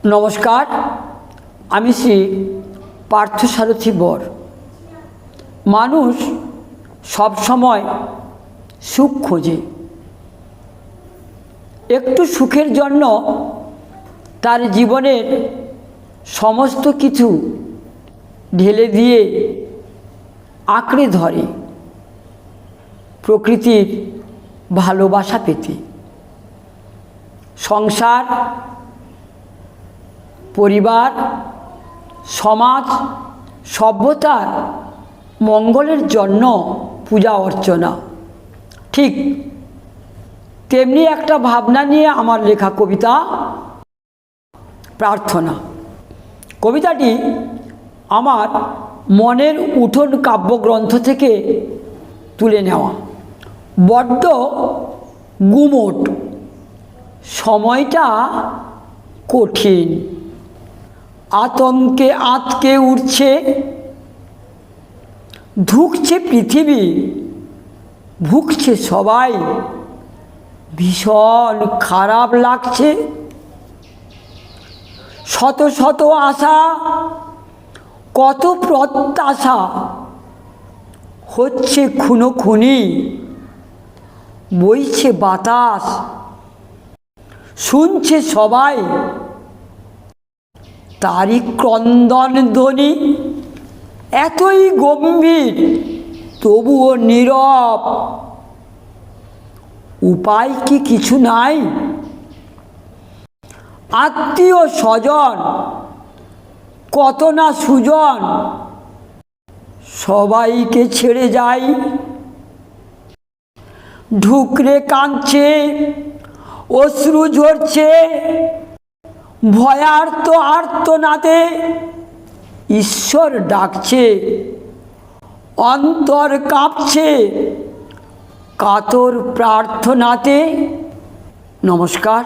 নমস্কার, আমি শ্রী পার্থসারথী বর। মানুষ সব সময় সুখ খোঁজে। একটু সুখের জন্য তার জীবনের সমস্ত কিছু ঢেলে দিয়ে আঁকড়ে ধরে প্রকৃতির ভালোবাসা পেতে। সংসার, পরিবার, সমাজ, সভ্যতার মঙ্গলের জন্য পূজা অর্চনা। ঠিক তেমনি একটা ভাবনা নিয়ে আমার লেখা কবিতা প্রার্থনা। কবিতাটি আমার মনের উঠোন কাব্যগ্রন্থ থেকে তুলে নেওয়া। বড্ড গুমোট, সময়টা কঠিন, আতঙ্কে আঁতকে উঠছে, ধুঁকছে পৃথিবী, ভুগছে সবাই, ভীষণ খারাপ লাগছে। শত শত আশা, কত প্রত্যাশা, হচ্ছে খুনোখুনি, বইছে বাতাস, শুনছে সবাই তারই ক্রন্দন ধ্বনি। এতই গম্ভীর, তবুও নীরব। উপায় কি কিছু নাই? আত্মীয় স্বজন, কত না সুজন, সবাইকে ছেড়ে যাই। ঢুকরে কাঁদছে, অশ্রু ঝরছে, ভয়ার্ত আর্তনাদে ঈশ্বর ডাকছে, অন্তর কাঁপছে কাতর প্রার্থনাতে। নমস্কার।